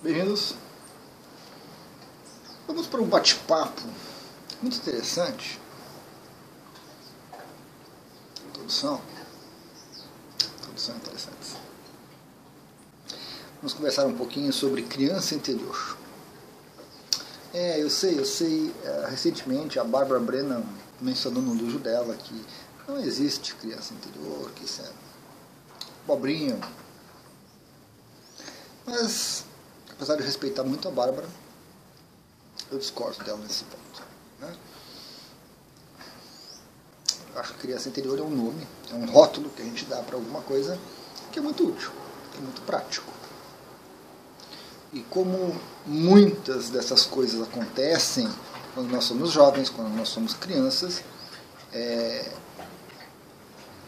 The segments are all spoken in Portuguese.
Bem-vindos. Vamos para um bate-papo muito interessante. Introdução interessante. Vamos conversar um pouquinho sobre criança interior. Eu sei. Recentemente a Barbara Brennan mencionou no livro dela que não existe criança interior, que isso é bobrinha. Mas, apesar de respeitar muito a Bárbara, eu discordo dela nesse ponto. Né? Eu acho que criança interior é um nome, é um rótulo que a gente dá para alguma coisa que é muito útil, que é muito prático. E como muitas dessas coisas acontecem quando nós somos jovens, quando nós somos crianças,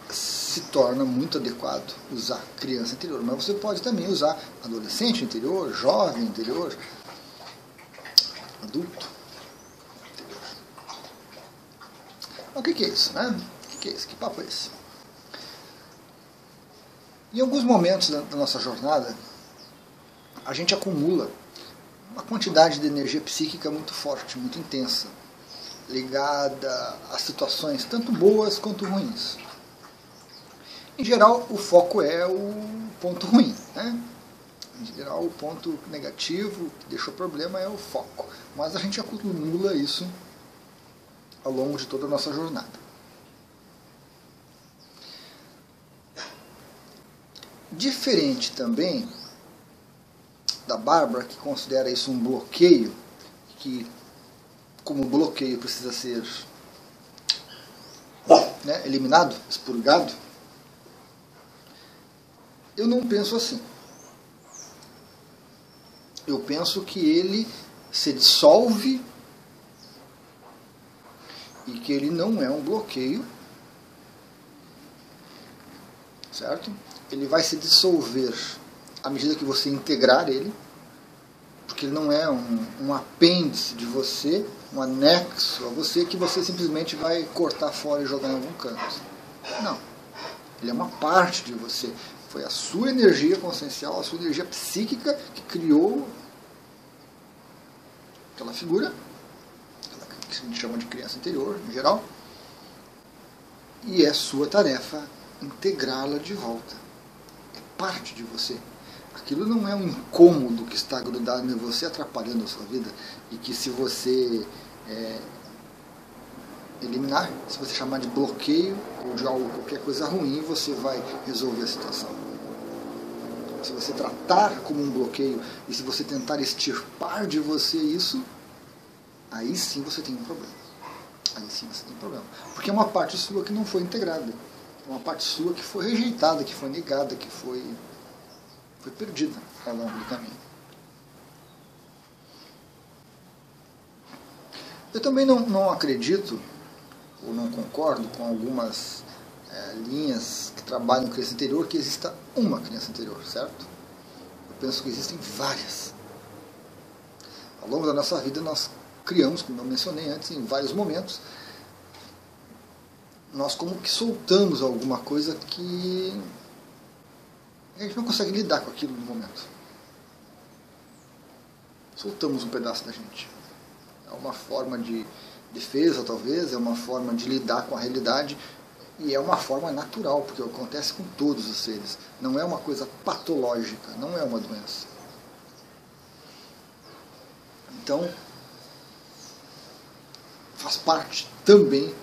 se torna muito adequado usar criança interior. Mas você pode também usar adolescente interior, jovem interior, adulto interior. Mas o que é isso, né? O que é isso? Que papo é esse? Em alguns momentos da nossa jornada, a gente acumula uma quantidade de energia psíquica muito forte, muito intensa, ligada a situações tanto boas quanto ruins. Em geral, o foco é o ponto ruim. Né? Em geral, o ponto negativo que deixou problema é o foco. Mas a gente acumula isso ao longo de toda a nossa jornada. Diferente também da Bárbara, que considera isso um bloqueio, que como bloqueio precisa ser eliminado, expurgado, eu não penso assim. Eu penso que ele se dissolve e que ele não é um bloqueio, certo? Ele vai se dissolver à medida que você integrar ele, porque ele não é um apêndice de você, um anexo a você que você simplesmente vai cortar fora e jogar em algum canto. Não. Ele é uma parte de você. Foi a sua energia consciencial, a sua energia psíquica que criou aquela figura, que a gente chama de criança interior, em geral, e é sua tarefa integrá-la de volta. É parte de você. Aquilo não é um incômodo que está grudado em você, atrapalhando a sua vida, e que se você eliminar, se você chamar de bloqueio ou de algo, qualquer coisa ruim, você vai resolver a situação. Se você tratar como um bloqueio e se você tentar extirpar de você isso, aí sim você tem um problema. Porque é uma parte sua que não foi integrada. É uma parte sua que foi rejeitada, que foi negada, que foi perdida ao longo do caminho. Eu também não acredito, ou não concordo com algumas linhas que trabalham criança interior, que exista uma criança interior, certo? Eu penso que existem várias. Ao longo da nossa vida nós criamos, como eu mencionei antes, em vários momentos, nós como que soltamos alguma coisa que a gente não consegue lidar com aquilo no momento. Soltamos um pedaço da gente. É uma forma de defesa, talvez, é uma forma de lidar com a realidade, e é uma forma natural, porque acontece com todos os seres. Não é uma coisa patológica, não é uma doença. Então, faz parte também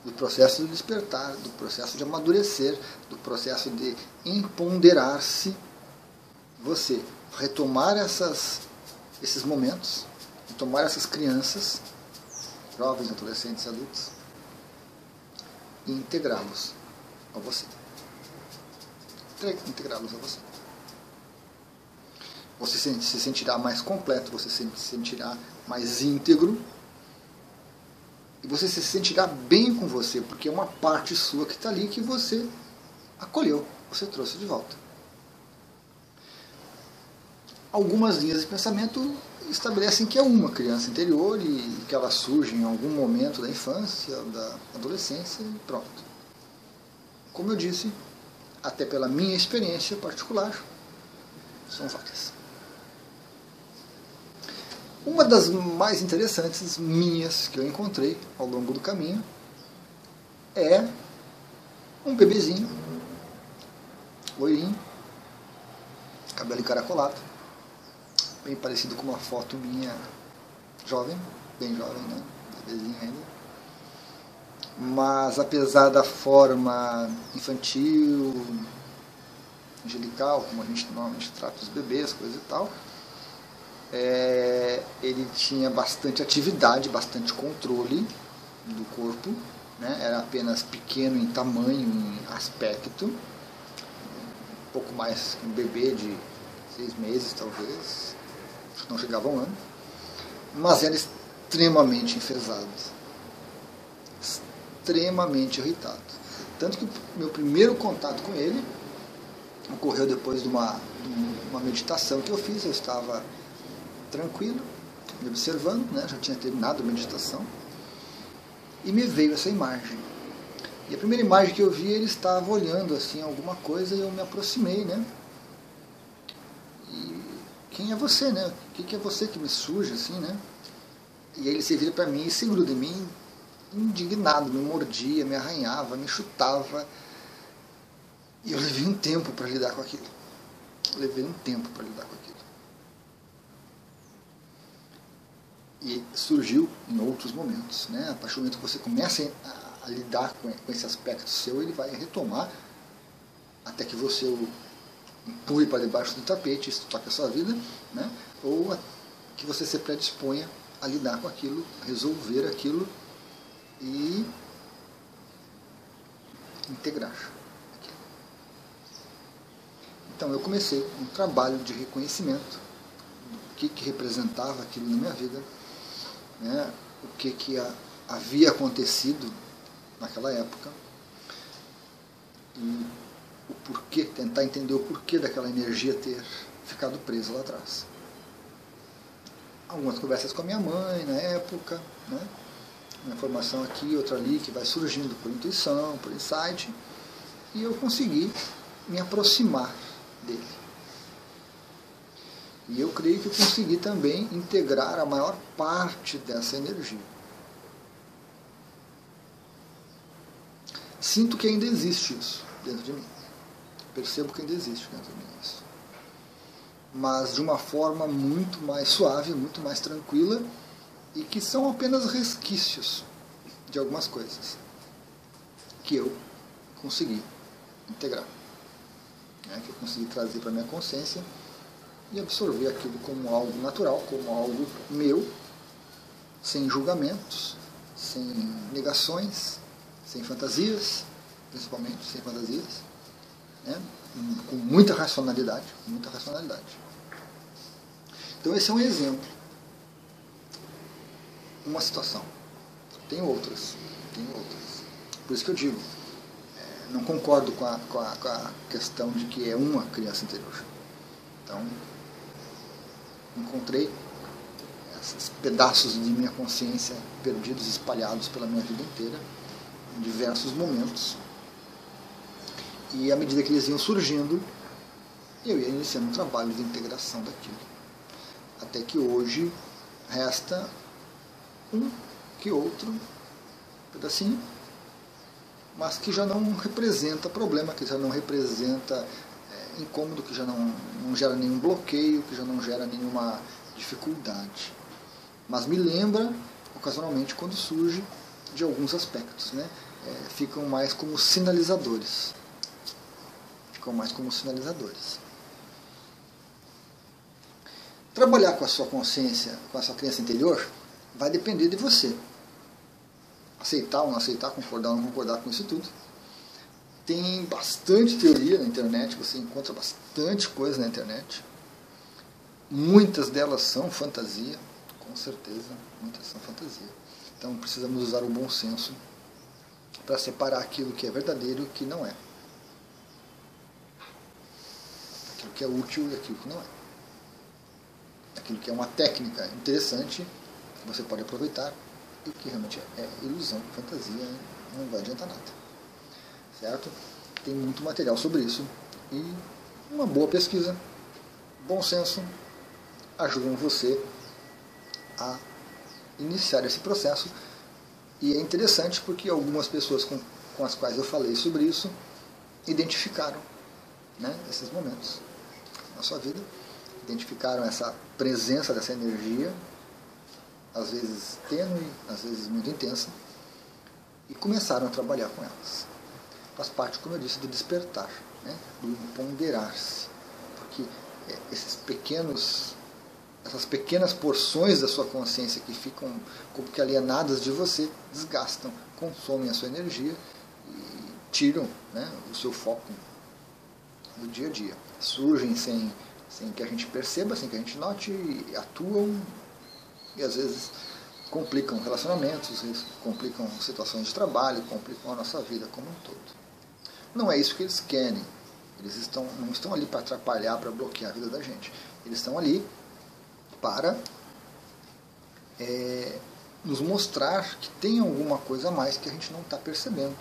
do processo de despertar, do processo de amadurecer, do processo de empoderar-se você. Retomar esses momentos, retomar essas crianças, jovens, adolescentes e adultos, e integrá-los a você. Integrá-los a você. Você se sentirá mais completo, você se sentirá mais íntegro, e você se sentirá bem com você, porque é uma parte sua que está ali que você acolheu, você trouxe de volta. Algumas linhas de pensamento estabelecem que é uma criança interior e que ela surge em algum momento da infância, da adolescência e pronto. Como eu disse, até pela minha experiência particular, são várias. Uma das mais interessantes minhas que eu encontrei ao longo do caminho é um bebezinho, loirinho, cabelo encaracolado, bem parecido com uma foto minha jovem, bem jovem, né? Bebezinho ainda. Mas apesar da forma infantil, angelical, como a gente normalmente trata os bebês, coisa e tal, ele tinha bastante atividade, bastante controle do corpo, né? Era apenas pequeno em tamanho, em aspecto, um pouco mais que um bebê de 6 meses talvez, não chegava a um ano, mas era extremamente enfesado, extremamente irritado. Tanto que o meu primeiro contato com ele ocorreu depois de uma meditação que eu fiz. Eu estava tranquilo, me observando, né? Já tinha terminado a meditação, e me veio essa imagem. E a primeira imagem que eu vi, ele estava olhando assim alguma coisa, e eu me aproximei, né? E quem é você, né? O que é você que me suja assim, né? E ele se vira para mim e se gruda em mim, indignado, me mordia, me arranhava, me chutava. E eu levei um tempo para lidar com aquilo. E surgiu em outros momentos, né? A partir do momento que você começa a lidar com esse aspecto seu, ele vai retomar até que você o empurre para debaixo do tapete, isso toca a sua vida, né? Ou que você se predisponha a lidar com aquilo, resolver aquilo e integrar aquilo. Então eu comecei um trabalho de reconhecimento do que representava aquilo na minha vida, né? O que havia acontecido naquela época e o porquê, tentar entender o porquê daquela energia ter ficado presa lá atrás. Algumas conversas com a minha mãe na época, né? Uma informação aqui, outra ali, que vai surgindo por intuição, por insight, e eu consegui me aproximar dele. E eu creio que eu consegui também integrar a maior parte dessa energia. Sinto que ainda existe isso dentro de mim. Percebo que ainda existe dentro de mim isso. Mas de uma forma muito mais suave, muito mais tranquila, e que são apenas resquícios de algumas coisas que eu consegui integrar, né? Que eu consegui trazer para a minha consciência e absorver aquilo como algo natural, como algo meu, sem julgamentos, sem negações, sem fantasias, principalmente sem fantasias, né? Com muita racionalidade, com muita racionalidade. Então esse é um exemplo, uma situação. Tem outras. Por isso que eu digo, não concordo com a questão de que é uma criança interior. Então, encontrei esses pedaços de minha consciência perdidos, espalhados pela minha vida inteira, em diversos momentos. E à medida que eles iam surgindo, eu ia iniciando um trabalho de integração daquilo. Até que hoje resta um que outro pedacinho, mas que já não representa problema, que já não representa incômodo, que já não gera nenhum bloqueio, que já não gera nenhuma dificuldade. Mas me lembra, ocasionalmente, quando surge de alguns aspectos, né? Ficam mais como sinalizadores. Trabalhar com a sua consciência, com a sua criança interior, vai depender de você. Aceitar ou não aceitar, concordar ou não concordar com isso tudo. Tem bastante teoria na internet, você encontra bastante coisa na internet. Muitas delas são fantasia, com certeza, muitas são fantasia. Então precisamos usar o bom senso para separar aquilo que é verdadeiro e o que não é. Aquilo que é útil e aquilo que não é. Aquilo que é uma técnica interessante, que você pode aproveitar, e que realmente é ilusão, fantasia, não vai adiantar nada. Certo? Tem muito material sobre isso, e uma boa pesquisa, bom senso, ajudam você a iniciar esse processo. E é interessante porque algumas pessoas com as quais eu falei sobre isso identificaram, né, esses momentos na sua vida, identificaram essa presença dessa energia, às vezes tênue, às vezes muito intensa, e começaram a trabalhar com elas. Faz parte, como eu disse, do despertar, né, do empoderar-se, porque essas pequenas porções da sua consciência que ficam como que alienadas de você, desgastam, consomem a sua energia e tiram, né, o seu foco do dia a dia. Surgem sem que a gente perceba, sem que a gente note, e atuam e às vezes complicam relacionamentos, complicam situações de trabalho, complicam a nossa vida como um todo. Não é isso que eles querem. Eles não estão ali para atrapalhar, para bloquear a vida da gente. Eles estão ali para nos mostrar que tem alguma coisa a mais que a gente não está percebendo.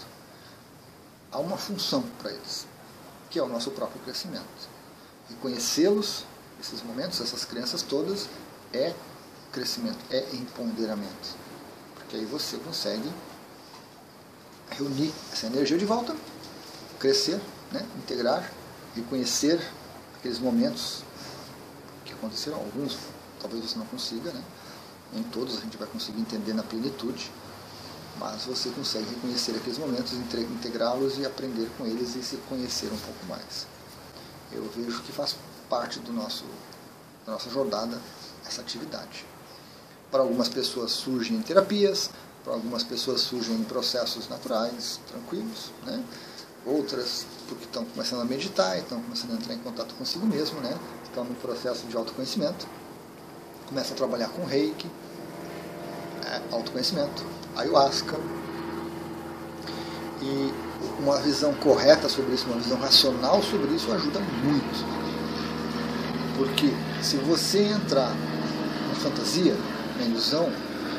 Há uma função para eles, que é o nosso próprio crescimento. Reconhecê-los, esses momentos, essas crenças todas, é crescimento, é empoderamento. Porque aí você consegue reunir essa energia de volta, crescer, né, integrar, reconhecer aqueles momentos que aconteceram, alguns talvez você não consiga, né? Nem todos a gente vai conseguir entender na plenitude, mas você consegue reconhecer aqueles momentos, integrá-los e aprender com eles e se conhecer um pouco mais. Eu vejo que faz parte da nossa jornada essa atividade. Para algumas pessoas surgem em terapias, para algumas pessoas surgem em processos naturais, tranquilos, né? Outras porque estão começando a meditar, estão começando a entrar em contato consigo mesmo, né? Estão num processo de autoconhecimento, começam a trabalhar com reiki, autoconhecimento, ayahuasca, e uma visão correta sobre isso, uma visão racional sobre isso ajuda muito. Porque se você entrar na fantasia, na ilusão,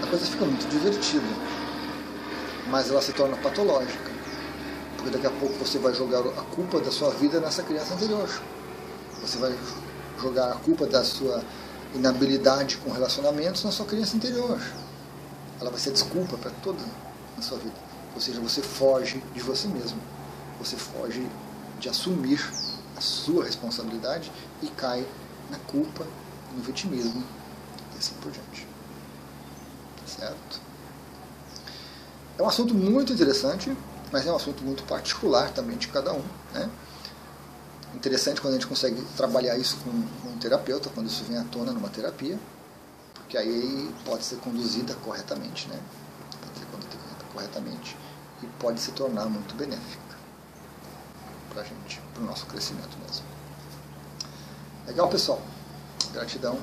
a coisa fica muito divertida, mas ela se torna patológica, porque daqui a pouco você vai jogar a culpa da sua vida nessa criança anterior. Você vai jogar a culpa da sua inabilidade com relacionamentos na sua criança interior. Ela vai ser desculpa para toda a sua vida. Ou seja, você foge de você mesmo. Você foge de assumir a sua responsabilidade e cai na culpa, no vitimismo e assim por diante. Certo? É um assunto muito interessante, mas é um assunto muito particular também de cada um, né? Interessante quando a gente consegue trabalhar isso com um terapeuta, quando isso vem à tona numa terapia, porque aí pode ser conduzida corretamente, né? Pode ser conduzida corretamente e pode se tornar muito benéfica para a gente, para o nosso crescimento mesmo. Legal, pessoal? Gratidão.